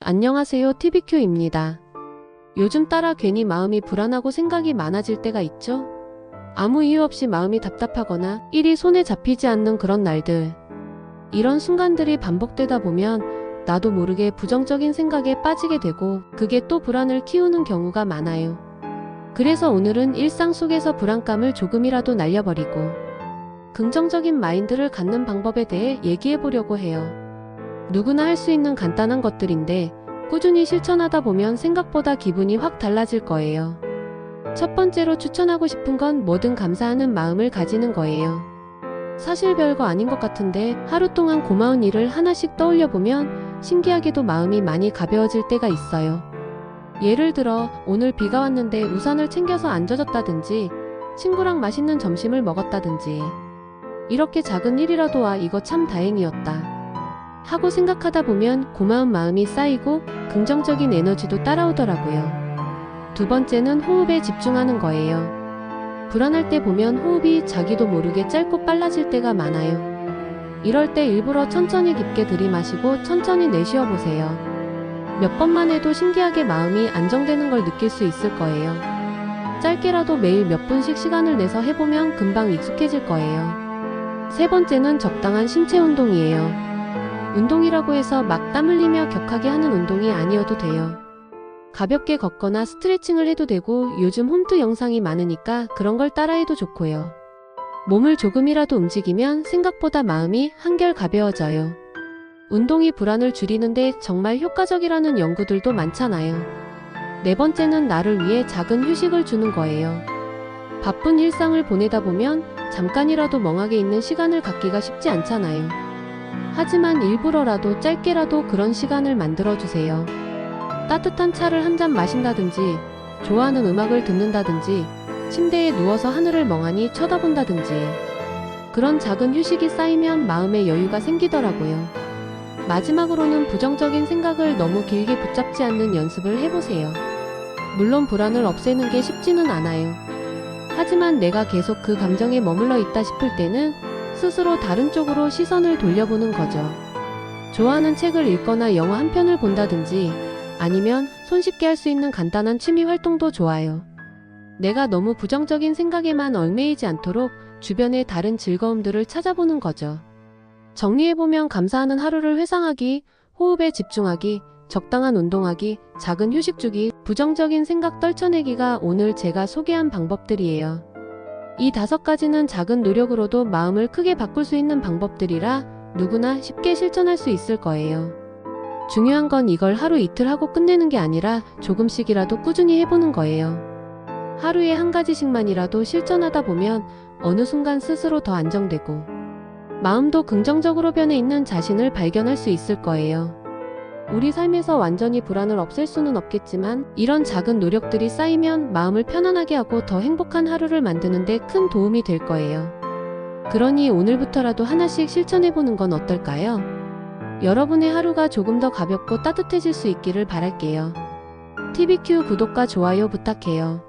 안녕하세요, TVQ입니다. 요즘 따라 괜히 마음이 불안하고 생각이 많아질 때가 있죠? 아무 이유 없이 마음이 답답하거나 일이 손에 잡히지 않는 그런 날들. 이런 순간들이 반복되다 보면 나도 모르게 부정적인 생각에 빠지게 되고 그게 또 불안을 키우는 경우가 많아요. 그래서 오늘은 일상 속에서 불안감을 조금이라도 날려버리고 긍정적인 마인드를 갖는 방법에 대해 얘기해 보려고 해요. 누구나 할 수 있는 간단한 것들인데 꾸준히 실천하다 보면 생각보다 기분이 확 달라질 거예요. 첫 번째로 추천하고 싶은 건 뭐든 감사하는 마음을 가지는 거예요. 사실 별거 아닌 것 같은데 하루 동안 고마운 일을 하나씩 떠올려 보면 신기하게도 마음이 많이 가벼워질 때가 있어요. 예를 들어 오늘 비가 왔는데 우산을 챙겨서 안 젖었다든지 친구랑 맛있는 점심을 먹었다든지 이렇게 작은 일이라도 와 이거 참 다행이었다 하고 생각하다 보면 고마운 마음이 쌓이고 긍정적인 에너지도 따라오더라고요. 두 번째는 호흡에 집중하는 거예요. 불안할 때 보면 호흡이 자기도 모르게 짧고 빨라질 때가 많아요. 이럴 때 일부러 천천히 깊게 들이마시고 천천히 내쉬어 보세요. 몇 번만 해도 신기하게 마음이 안정되는 걸 느낄 수 있을 거예요. 짧게라도 매일 몇 분씩 시간을 내서 해보면 금방 익숙해질 거예요. 세 번째는 적당한 신체 운동이에요. 운동이라고 해서 막 땀 흘리며 격하게 하는 운동이 아니어도 돼요. 가볍게 걷거나 스트레칭을 해도 되고 요즘 홈트 영상이 많으니까 그런 걸 따라해도 좋고요. 몸을 조금이라도 움직이면 생각보다 마음이 한결 가벼워져요. 운동이 불안을 줄이는데 정말 효과적이라는 연구들도 많잖아요. 네 번째는 나를 위해 작은 휴식을 주는 거예요. 바쁜 일상을 보내다 보면 잠깐이라도 멍하게 있는 시간을 갖기가 쉽지 않잖아요. 하지만 일부러라도 짧게라도 그런 시간을 만들어주세요. 따뜻한 차를 한 잔 마신다든지, 좋아하는 음악을 듣는다든지, 침대에 누워서 하늘을 멍하니 쳐다본다든지. 그런 작은 휴식이 쌓이면 마음의 여유가 생기더라고요. 마지막으로는 부정적인 생각을 너무 길게 붙잡지 않는 연습을 해보세요. 물론 불안을 없애는 게 쉽지는 않아요. 하지만 내가 계속 그 감정에 머물러 있다 싶을 때는 스스로 다른 쪽으로 시선을 돌려보는 거죠. 좋아하는 책을 읽거나 영화 한 편을 본다든지 아니면 손쉽게 할 수 있는 간단한 취미 활동도 좋아요. 내가 너무 부정적인 생각에만 얽매이지 않도록 주변의 다른 즐거움들을 찾아보는 거죠. 정리해보면 감사하는 하루를 회상하기, 호흡에 집중하기, 적당한 운동하기, 작은 휴식 주기, 부정적인 생각 떨쳐내기가 오늘 제가 소개한 방법들이에요. 이 5가지는 작은 노력으로도 마음을 크게 바꿀 수 있는 방법들이라 누구나 쉽게 실천할 수 있을 거예요. 중요한 건 이걸 하루 이틀 하고 끝내는 게 아니라 조금씩이라도 꾸준히 해보는 거예요. 하루에 한 가지씩만이라도 실천하다 보면 어느 순간 스스로 더 안정되고 마음도 긍정적으로 변해 있는 자신을 발견할 수 있을 거예요. 우리 삶에서 완전히 불안을 없앨 수는 없겠지만 이런 작은 노력들이 쌓이면 마음을 편안하게 하고 더 행복한 하루를 만드는 데 큰 도움이 될 거예요. 그러니 오늘부터라도 하나씩 실천해보는 건 어떨까요? 여러분의 하루가 조금 더 가볍고 따뜻해질 수 있기를 바랄게요. TVQ 구독과 좋아요 부탁해요.